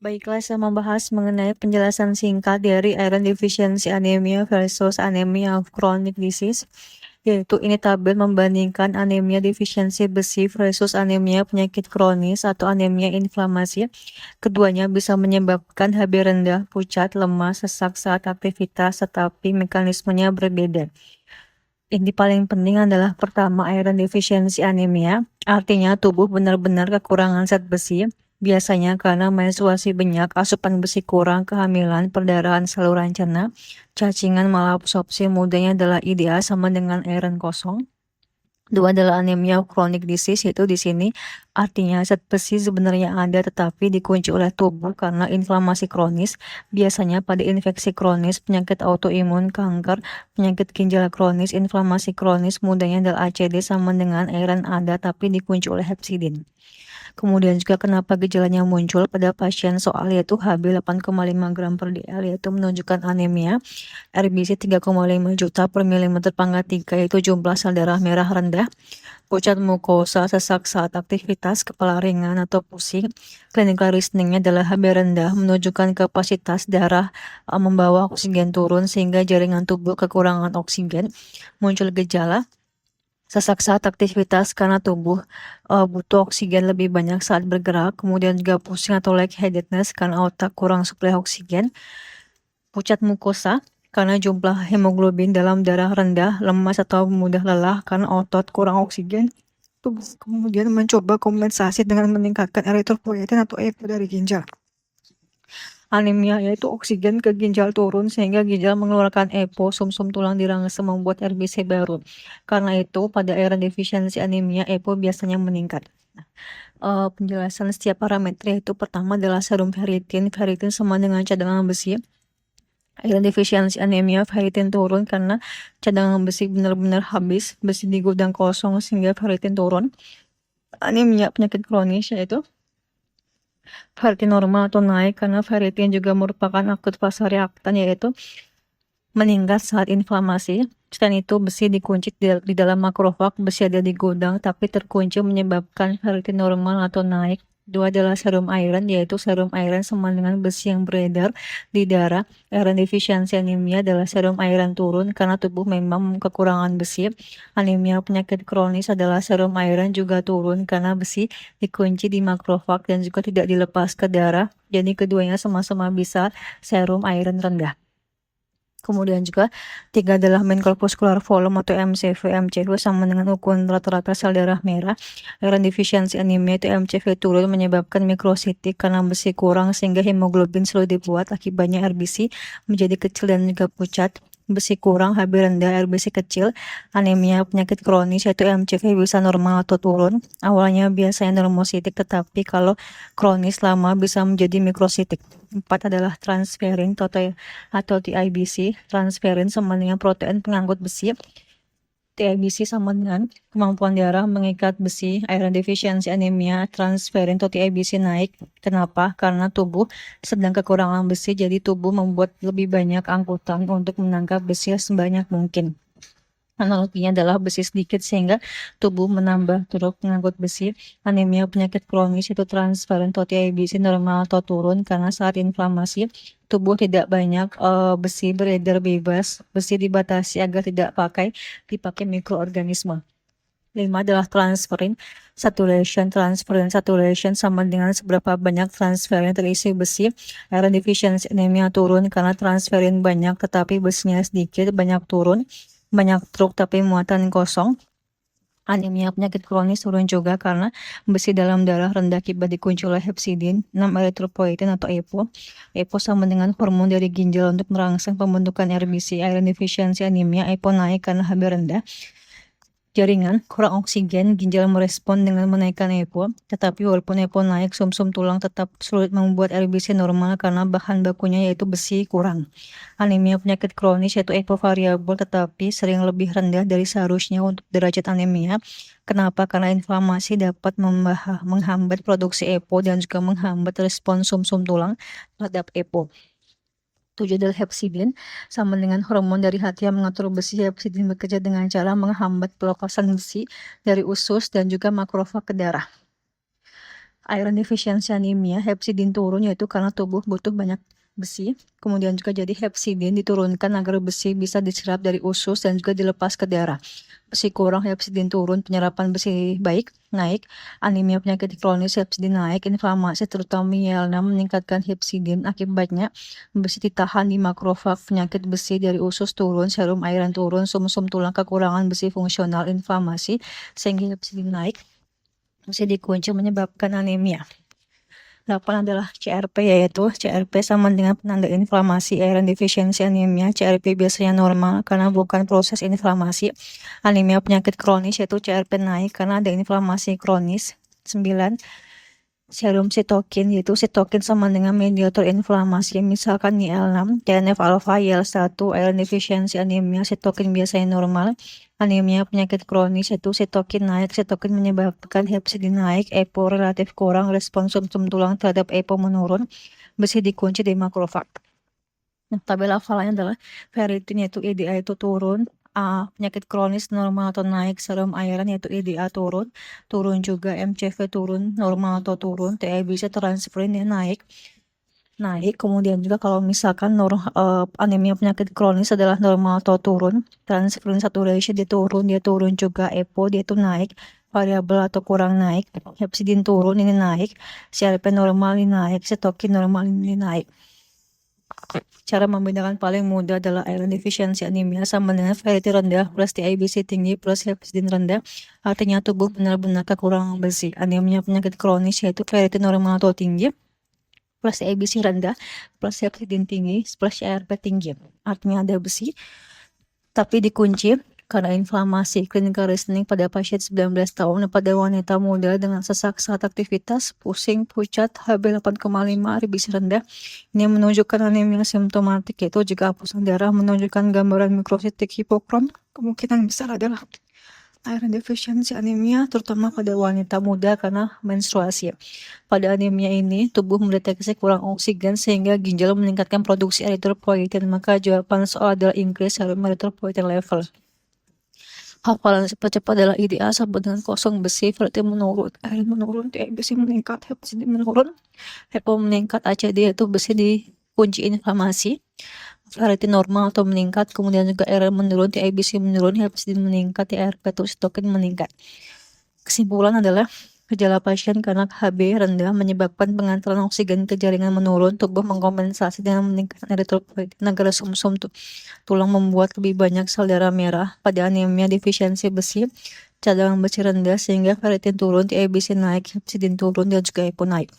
Baiklah, saya membahas mengenai penjelasan singkat dari iron deficiency anemia versus anemia of chronic disease, yaitu ini tabel membandingkan anemia defisiensi besi versus anemia penyakit kronis atau anemia inflamasi. Keduanya bisa menyebabkan HB rendah, pucat, lemah, sesak saat aktivitas, tetapi mekanismenya berbeda. Ini paling penting adalah pertama iron deficiency anemia, artinya tubuh benar-benar kekurangan zat besi, biasanya karena menstruasi banyak, asupan besi kurang, kehamilan, perdarahan saluran cerna, cacingan, malabsorpsi mudanya adalah IDA sama dengan iron kosong. Dua adalah anemia chronic disease, yaitu di sini artinya zat besi sebenarnya ada tetapi dikunci oleh tubuh karena inflamasi kronis, biasanya pada infeksi kronis, penyakit autoimun, kanker, penyakit ginjal kronis, inflamasi kronis, mudanya adalah ACD sama dengan iron ada tapi dikunci oleh hepsidin. Kemudian juga kenapa gejalanya muncul pada pasien soal yaitu HB 8,5 gram per dl yaitu menunjukkan anemia, RBC 3,5 juta per milimeter pangkat 3 yaitu jumlah sel darah merah rendah, pucat mukosa, sesak saat aktivitas, kepala ringan atau pusing. Clinical reasoningnya adalah HB rendah menunjukkan kapasitas darah membawa oksigen turun sehingga jaringan tubuh kekurangan oksigen. Muncul gejala sesak saat aktivitas karena tubuh butuh oksigen lebih banyak saat bergerak, kemudian juga pusing atau lightheadedness karena otak kurang suplai oksigen, pucat mukosa karena jumlah hemoglobin dalam darah rendah, lemas atau mudah lelah karena otot kurang oksigen. Tubuh kemudian mencoba kompensasi dengan meningkatkan eritropoietin atau EPO dari ginjal. Anemia yaitu oksigen ke ginjal turun sehingga ginjal mengeluarkan EPO, sumsum tulang dirangsang membuat RBC baru. Karena itu pada iron deficiency anemia EPO biasanya meningkat. Penjelasan setiap parameter itu pertama adalah serum ferritin. Ferritin sama dengan cadangan besi. Iron deficiency anemia ferritin turun karena cadangan besi benar-benar habis, besi di gudang kosong sehingga ferritin turun. Anemia penyakit kronis yaitu ferritin normal atau naik karena ferritin juga merupakan akut fase reaktan yaitu meningkat saat inflamasi. Selain itu besi dikunci di dalam makrofag, besi ada di gudang tapi terkunci menyebabkan ferritin normal atau naik. Dua adalah serum iron, yaitu serum iron sama dengan besi yang beredar di darah. Iron deficiency anemia adalah serum iron turun karena tubuh memang kekurangan besi. Anemia penyakit kronis adalah serum iron juga turun karena besi dikunci di makrofag dan juga tidak dilepas ke darah. Jadi keduanya sama-sama bisa serum iron rendah. Kemudian juga tiga adalah mean corpuscular volume atau MCV. MCV sama dengan ukuran rata-rata sel darah merah. Iron deficiency anemia itu MCV turun menyebabkan mikrositik karena besi kurang sehingga hemoglobin selalu dibuat, akibatnya RBC menjadi kecil dan juga pucat. Besi kurang, HB rendah, RBC kecil. Anemia penyakit kronis yaitu MCV bisa normal atau turun. Awalnya biasanya normositik tetapi kalau kronis lama bisa menjadi mikrositik. 4 adalah transferin atau TIBC. Transferin sama dengan protein pengangkut besi. TIBC sama dengan kemampuan darah mengikat besi. Iron deficiency anemia, transferin atau TIBC naik. Kenapa? Karena tubuh sedang kekurangan besi, jadi tubuh membuat lebih banyak angkutan untuk menangkap besi sebanyak mungkin. Analoginya adalah besi sedikit sehingga tubuh menambah truk mengangkut besi. Anemia penyakit kronis itu transferin atau TIBC normal atau turun karena saat inflamasi tubuh tidak banyak besi beredar bebas. Besi dibatasi agar tidak dipakai mikroorganisme. 5 adalah transferin saturation. Transferin saturation sama dengan seberapa banyak transferin terisi besi. Iron deficiency anemia turun karena transferin banyak tetapi besinya sedikit, banyak turun. Banyak truk tapi muatan kosong. Anemia penyakit kronis turun juga karena besi dalam darah rendah akibat dikunci oleh hepsidin. 6 eritropoietin atau EPO. EPO sama dengan hormon dari ginjal untuk merangsang pembentukan RBC. Iron deficiency anemia, EPO naik karena HB rendah. Jaringan kurang oksigen, ginjal merespon dengan menaikkan EPO, tetapi walaupun EPO naik, sumsum tulang tetap sulit membuat RBC normal karena bahan bakunya yaitu besi kurang. Anemia penyakit kronis yaitu EPO variabel tetapi sering lebih rendah dari seharusnya untuk derajat anemia. Kenapa? Karena inflamasi dapat menghambat produksi EPO dan juga menghambat respon sumsum tulang terhadap EPO. 7 adalah hepsidin, sama dengan hormon dari hati yang mengatur besi. Hepsidin bekerja dengan cara menghambat pelepasan besi dari usus dan juga makrofag ke darah. Iron deficiency anemia, hepcidin turun yaitu karena tubuh butuh banyak besi. Kemudian juga jadi hepcidin diturunkan agar besi bisa diserap dari usus dan juga dilepas ke darah. Besi kurang, hepcidin turun, penyerapan besi baik, naik, anemia penyakit kronis, hepcidin naik, inflamasi terutama mielna meningkatkan hepcidin, akibatnya besi ditahan di makrofag, penyakit besi dari usus turun, serum iron turun, sumsum tulang kekurangan besi fungsional, inflamasi, sehingga hepcidin naik, besi dikunci menyebabkan anemia. 8 adalah CRP, yaitu CRP sama dengan penanda inflamasi iron deficiency anemia. CRP biasanya normal karena bukan proses inflamasi. Anemia penyakit kronis yaitu CRP naik karena ada inflamasi kronis. 9. Serum sitokin, yaitu sitokin sama dengan mediator inflamasi, misalkan IL-6, TNF alpha, IL-1, iron deficiency anemia, sitokin biasanya normal. Anemia penyakit kronis yaitu sitokin naik, sitokin menyebabkan hepcidin naik, EPO relatif kurang, respons sumsum tulang terhadap EPO menurun, besi dikunci di makrofag. Nah, tabel hafalannya adalah ferritin yaitu EDA itu turun, penyakit kronis normal atau naik, serum iron yaitu EDA turun juga, MCV turun, normal atau turun, TIBC transferin naik. Kemudian juga kalau misalkan anemia penyakit kronis adalah normal atau turun, transferin saturation dia turun juga, EPO dia itu naik, variabel atau kurang naik, hepcidin turun ini naik, CRP normal ini naik, sitokin normal ini naik. Cara membedakan paling mudah adalah iron deficiency anemia sama dengan ferritin rendah plus TIBC tinggi plus hepcidin rendah. Artinya tubuh benar-benar kekurangan besi. Anemia penyakit kronis yaitu ferritin normal atau tinggi plus TIBC rendah plus hepcidin tinggi plus CRP tinggi. Artinya ada besi tapi dikunci karena inflamasi. Clinical reasoning pada pasien 19 tahun pada wanita muda dengan sesak saat aktivitas, pusing, pucat, HB 8,5, RBC rendah. Ini menunjukkan anemia simptomatik, yaitu jika hapusan darah menunjukkan gambaran mikrositik hipokrom, kemungkinan besar adalah iron deficiency anemia, terutama pada wanita muda karena menstruasi. Pada anemia ini, tubuh mendeteksi kurang oksigen sehingga ginjal meningkatkan produksi erythropoietin. Maka jawaban soal adalah increase serum erythropoietin level. Hafalan cepat-cepat adalah IDA sama dengan kosong, besi, ferritin menurun, iron menurun, TIBC meningkat, hepcidin menurun, EPO meningkat, ACD yaitu besi dikunci inflamasi, ferritin normal atau meningkat, kemudian juga iron menurun, TIBC menurun, hepcidin meningkat, TRP atau sitokin meningkat. Kesimpulan adalah gejala pasien karena HB rendah menyebabkan pengantaran oksigen ke jaringan menurun, tubuh mengkompensasi dengan meningkatkan erythropoietin agar sumsum tulang membuat lebih banyak sel darah merah. Pada anemia defisiensi besi, cadangan besi rendah sehingga ferritin turun, TIBC naik, hepcidin turun dan juga EPO naik.